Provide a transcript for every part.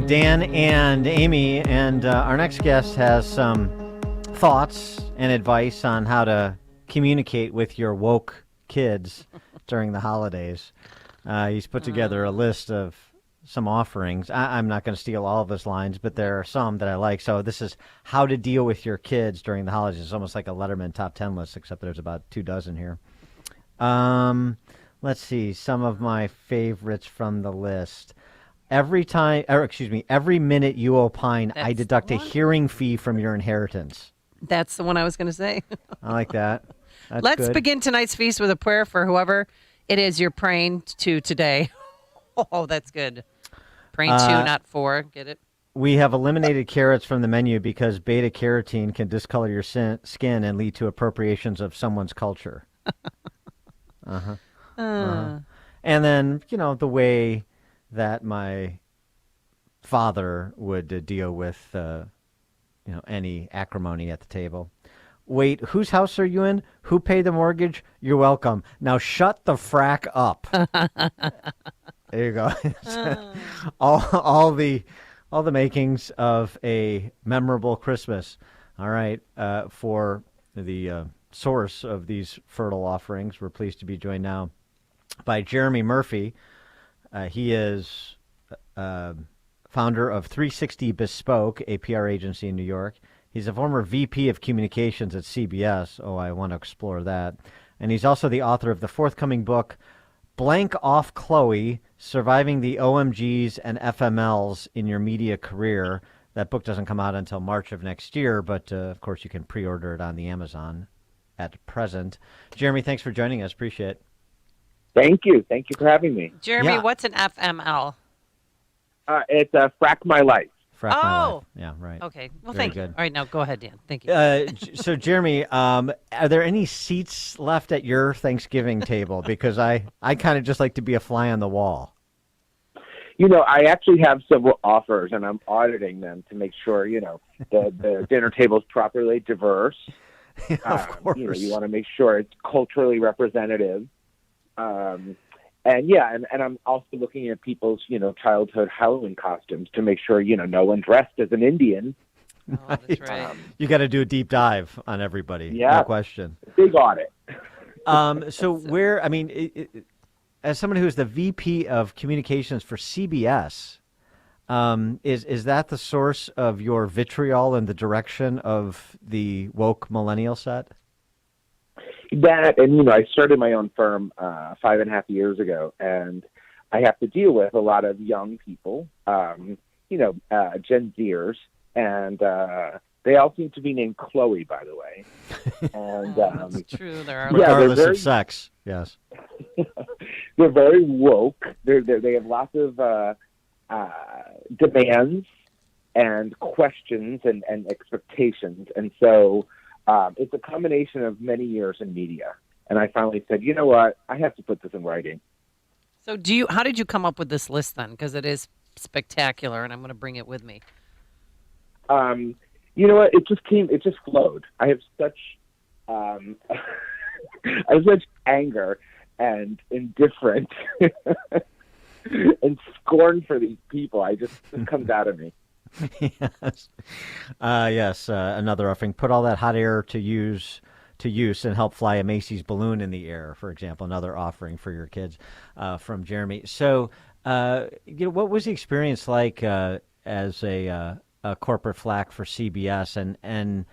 Dan and Amy, and our next guest has some thoughts and advice on how to communicate with your woke kids during the holidays. He's put together a list of some offerings. I'm not going to steal all of his lines, but there are some that I like. So this is how to deal with your kids during the holidays. It's almost like a Letterman top 10 list, except there's about 24 here. Let's see, some of my favorites from the list. Every minute you opine, I deduct a hearing fee from your inheritance. That's the one I was going to say. I like that. That's Let's good. begin tonight's feast with a prayer for whoever it is you're praying to today. Oh, that's good. Praying to, not for. Get it? We have eliminated carrots from the menu because beta carotene can discolor your skin and lead to appropriations of someone's culture. And then, the way that my father would deal with, any acrimony at the table. Wait, whose house are you in? Who paid the mortgage? You're welcome. Now shut the frack up. There you go. all the makings of a memorable Christmas. All right, for the source of these fertile offerings, we're pleased to be joined now by Jeremy Murphy. He is founder of 360 Bespoke, a PR agency in New York. He's a former VP of communications at CBS. Oh, I want to explore that. And he's also the author of the forthcoming book, Blank Off Chloe, Surviving the OMGs and FMLs in Your Media Career. That book doesn't come out until March of next year, but of course you can pre-order it on the Amazon at present. Jeremy, thanks for joining us. Appreciate it. Thank you. Thank you for having me. Jeremy, what's an FML? It's Frack My Life. Frack My Life. Yeah, right. Okay. Well, Very thank you. good. All right, now go ahead, Dan. Thank you. So, Jeremy, are there any seats left at your Thanksgiving table? Because I kind of just like to be a fly on the wall. I actually have several offers, and I'm auditing them to make sure, the dinner table is properly diverse. Of course. You want to make sure it's culturally representative. And I'm also looking at people's, childhood Halloween costumes to make sure, no one dressed as an Indian. Oh, that's right. You got to do a deep dive on everybody. Yeah. No question. Big audit. As someone who's the VP of communications for CBS, is that the source of your vitriol in the direction of the woke millennial set? That, and, I started my own firm 5.5 years ago, and I have to deal with a lot of young people, Gen Zers, and they all seem to be named Chloe, by the way. And that's true. There are regardless of sex, yes. They're very woke. They have lots of demands and questions and expectations, and so it's a combination of many years in media. And I finally said, you know what? I have to put this in writing. So how did you come up with this list then? Because it is spectacular, and I'm going to bring it with me. You know what? It just flowed. I have such, anger and indifference and scorn for these people. It comes out of me. Yes. Another offering. Put all that hot air to use and help fly a Macy's balloon in the air, for example. Another offering for your kids from Jeremy. So, what was the experience like as a corporate flack for CBS, and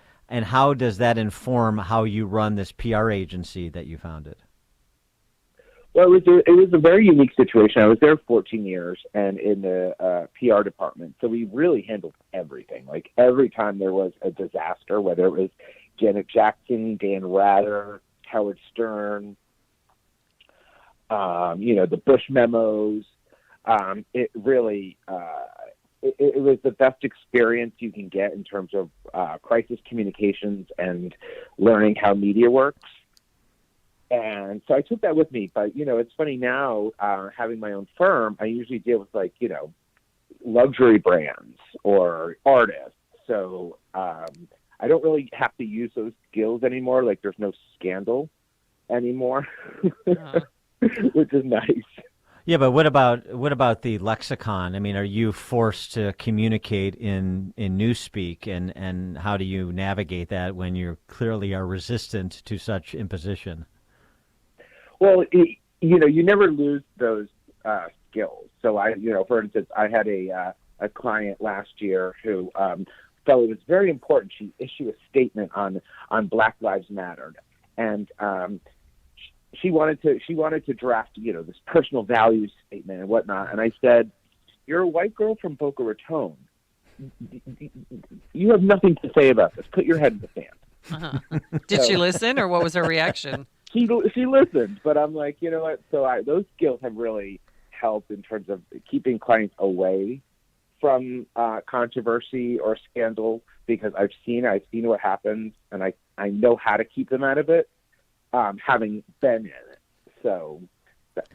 how does that inform how you run this PR agency that you founded? Well, it was a very unique situation. I was there 14 years and in the PR department. So we really handled everything. Like every time there was a disaster, whether it was Janet Jackson, Dan Rather, Howard Stern, the Bush memos, it really, it was the best experience you can get in terms of crisis communications and learning how media works. And so I took that with me. But, it's funny now, having my own firm, I usually deal with luxury brands or artists. So I don't really have to use those skills anymore. Like there's no scandal anymore, which is nice. Yeah, but what about the lexicon? I mean, are you forced to communicate in newspeak, and how do you navigate that when you clearly are resistant to such imposition? Well, you never lose those skills. So for instance, I had a client last year who felt it was very important she issue a statement on Black Lives Matter, and she wanted to draft this personal values statement and whatnot. And I said, "You're a white girl from Boca Raton. You have nothing to say about this. Put your head in the sand." Uh-huh. Did So she listen, or what was her reaction? she listened, but I'm like, you know what? So those skills have really helped in terms of keeping clients away from controversy or scandal, because I've seen what happens, and I know how to keep them out of it, having been in it. So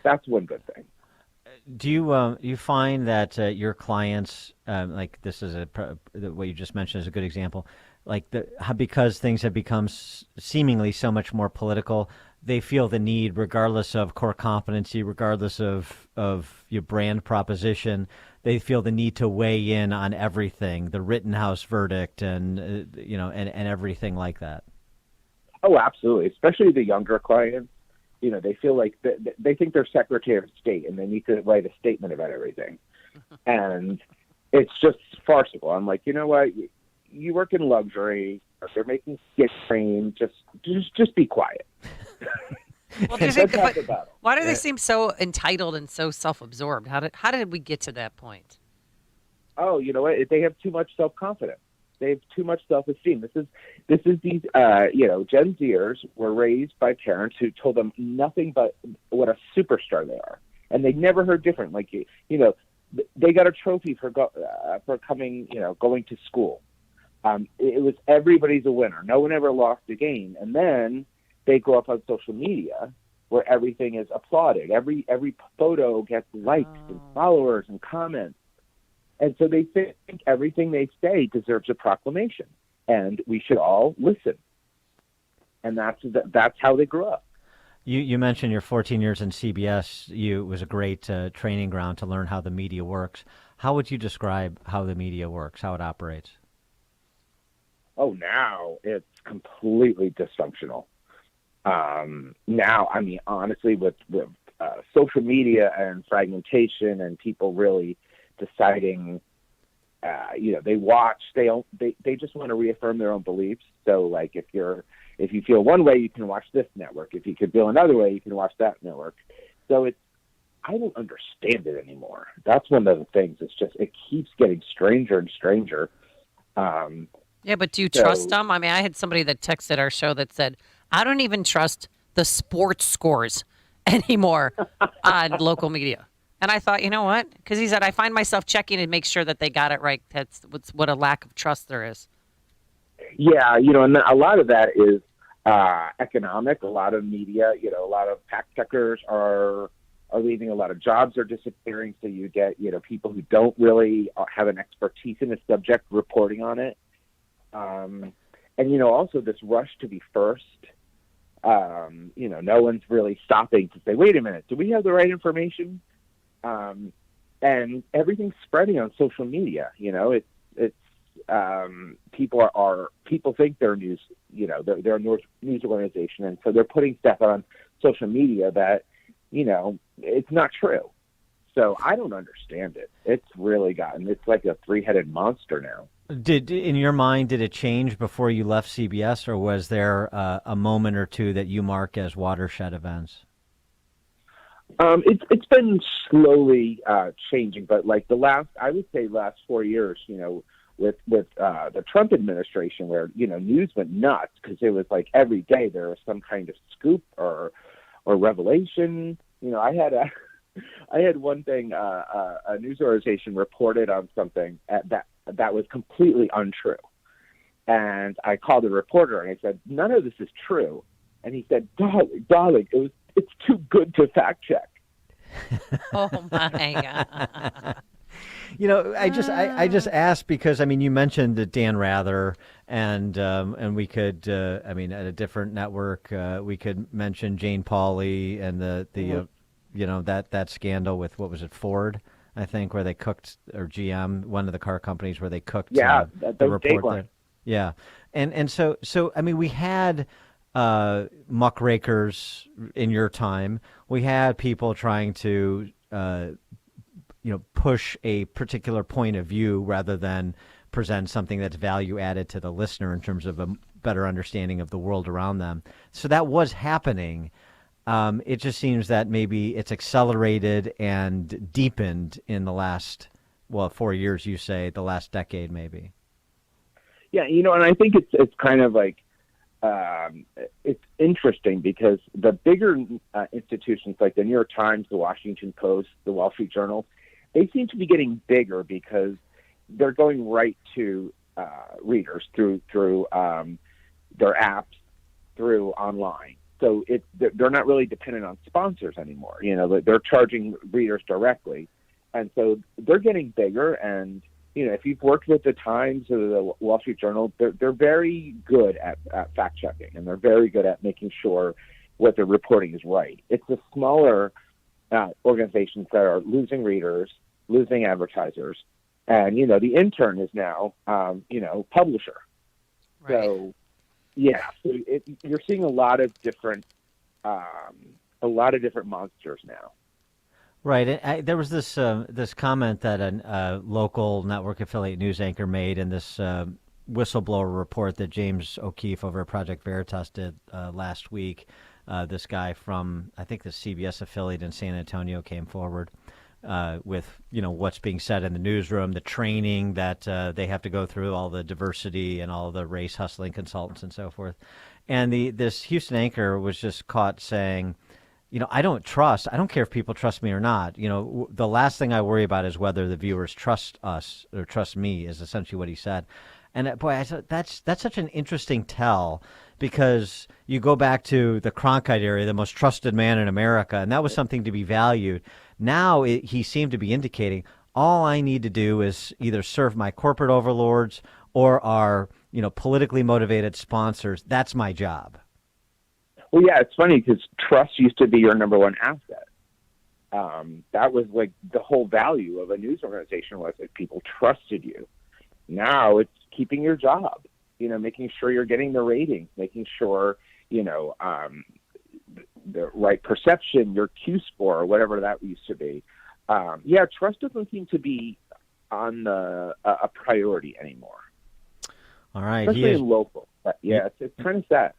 that's one good thing. Do you find that your clients, like this is what you just mentioned is a good example, like because things have become seemingly so much more political, they feel the need, regardless of core competency, regardless of your brand proposition, they feel the need to weigh in on everything, the Rittenhouse verdict, and and everything like that. Oh, absolutely. Especially the younger clients. They feel like they think they're Secretary of State and they need to write a statement about everything. And it's just farcical. I'm like, you know what? You work in luxury. If they're making get trained, just be quiet. Well, do you think Let's that, have but the battle. why do they seem so entitled and so self-absorbed? How did we get to that point? Oh, you know what? They have too much self-confidence. They have too much self-esteem. This is these Gen Zers were raised by parents who told them nothing but what a superstar they are, and they never heard different. Like they got a trophy for coming going to school. It was everybody's a winner. No one ever lost a game, and then they grow up on social media where everything is applauded. Every photo gets likes and followers and comments. And so they think everything they say deserves a proclamation, and we should all listen. And that's how they grew up. You mentioned your 14 years in CBS. It was a great training ground to learn how the media works. How would you describe how the media works, how it operates? Oh, now it's completely dysfunctional. Now, I mean, honestly, with social media and fragmentation and people really deciding, they just want to reaffirm their own beliefs. So, like, if you feel one way, you can watch this network. If you could feel another way, you can watch that network. So I don't understand it anymore. That's one of the things. It keeps getting stranger and stranger. Yeah, but do you trust them? I mean, I had somebody that texted our show that said, I don't even trust the sports scores anymore on local media. And I thought, you know what? Because he said, I find myself checking to make sure that they got it right. That's what a lack of trust there is. Yeah, and a lot of that is economic. A lot of media, a lot of fact checkers are leaving. A lot of jobs are disappearing. So you get, people who don't really have an expertise in a subject reporting on it. And also this rush to be first. No one's really stopping to say, wait a minute, do we have the right information? And everything's spreading on social media. It's people think they're news, they're a news organization, and so they're putting stuff on social media that it's not true. So I don't understand it. It's like a three-headed monster now. In your mind, did it change before you left CBS, or was there a moment or two that you mark as watershed events? It's been slowly changing, but like I would say last 4 years, with the Trump administration, where news went nuts because it was like every day there was some kind of scoop or revelation. I had one thing, a news organization reported on something that was completely untrue. And I called the reporter and I said, none of this is true. And he said, darling, it's too good to fact check. Oh my God. I just asked because you mentioned that Dan Rather, and we could at a different network we could mention Jane Pauley and the that scandal with, what was it, Ford, I think, where they cooked, or GM, one of the car companies, where they cooked the report there. Yeah, and so I mean, we had muckrakers in your time. We had people trying to push a particular point of view rather than present something that's value added to the listener in terms of a better understanding of the world around them. So that was happening. It just seems that maybe it's accelerated and deepened in the last, 4 years, you say, the last decade maybe. Yeah, and I think it's kind of like, it's interesting because the bigger institutions like the New York Times, the Washington Post, the Wall Street Journal, they seem to be getting bigger because they're going right to readers through their apps, through online. So they're not really dependent on sponsors anymore. They're charging readers directly, and so they're getting bigger. And if you've worked with the Times or the Wall Street Journal, they're very good at fact checking, and they're very good at making sure what they're reporting is right. It's the smaller organizations that are losing readers, losing advertisers, and the intern is now publisher. Right. So yeah, so you're seeing a lot of different monsters now. Right. There was this comment that a local network affiliate news anchor made in this whistleblower report that James O'Keefe over at Project Veritas did last week. This guy from, I think, the CBS affiliate in San Antonio came forward with what's being said in the newsroom, the training that they have to go through, all the diversity and all the race hustling consultants and so forth. And this Houston anchor was just caught saying, I don't care if people trust me or not. The last thing I worry about is whether the viewers trust us or trust me, is essentially what he said. And boy, I thought that's such an interesting tell, because you go back to the Cronkite era, the most trusted man in America, and that was something to be valued. Now he seemed to be indicating, all I need to do is either serve my corporate overlords or our politically motivated sponsors. That's my job. Well, yeah, it's funny because trust used to be your number one asset. That was like the whole value of a news organization, was that people trusted you. Now it's keeping your job, making sure you're getting the ratings, making sure, the right perception, your Q score, or whatever that used to be. Yeah, trust doesn't seem to be on a priority anymore. All right. Especially in local. But yeah, it's kind of sad.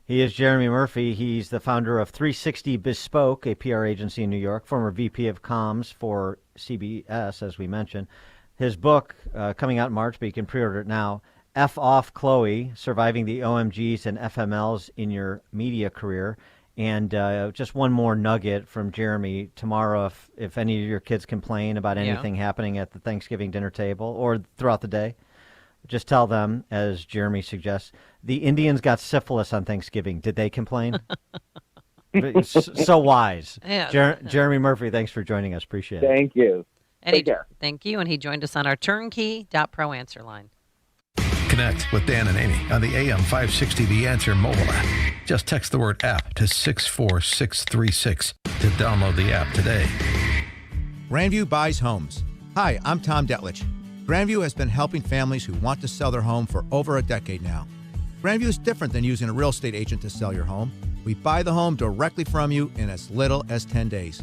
He is Jeremy Murphy. He's the founder of 360 Bespoke, a PR agency in New York, former VP of comms for CBS, as we mentioned. His book, coming out in March, but you can pre-order it now, F Off Chloe, Surviving the OMGs and FMLs in Your Media Career. And just one more nugget from Jeremy. Tomorrow, if any of your kids complain about anything happening at the Thanksgiving dinner table or throughout the day, just tell them, as Jeremy suggests, the Indians got syphilis on Thanksgiving. Did they complain? So wise. Yeah. Jeremy Murphy, thanks for joining us. Appreciate it. Thank you. Take care. Thank you. And he joined us on our turnkey.pro answer line. Connect with Dan and Amy on the AM 560 The Answer mobile app. Just text the word app to 64636 to download the app today. Grandview buys homes. Hi, I'm Tom Detlich. Grandview has been helping families who want to sell their home for over a decade now. Grandview is different than using a real estate agent to sell your home. We buy the home directly from you in as little as 10 days.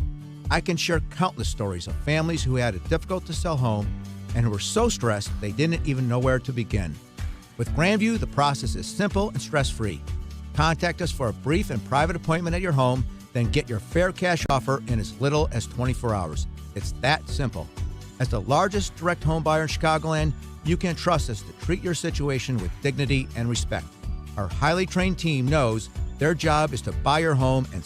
I can share countless stories of families who had a difficult to sell home and who were so stressed they didn't even know where to begin. With Grandview, the process is simple and stress-free. Contact us for a brief and private appointment at your home, then get your fair cash offer in as little as 24 hours. It's that simple. As the largest direct home buyer in Chicagoland, you can trust us to treat your situation with dignity and respect. Our highly trained team knows their job is to buy your home and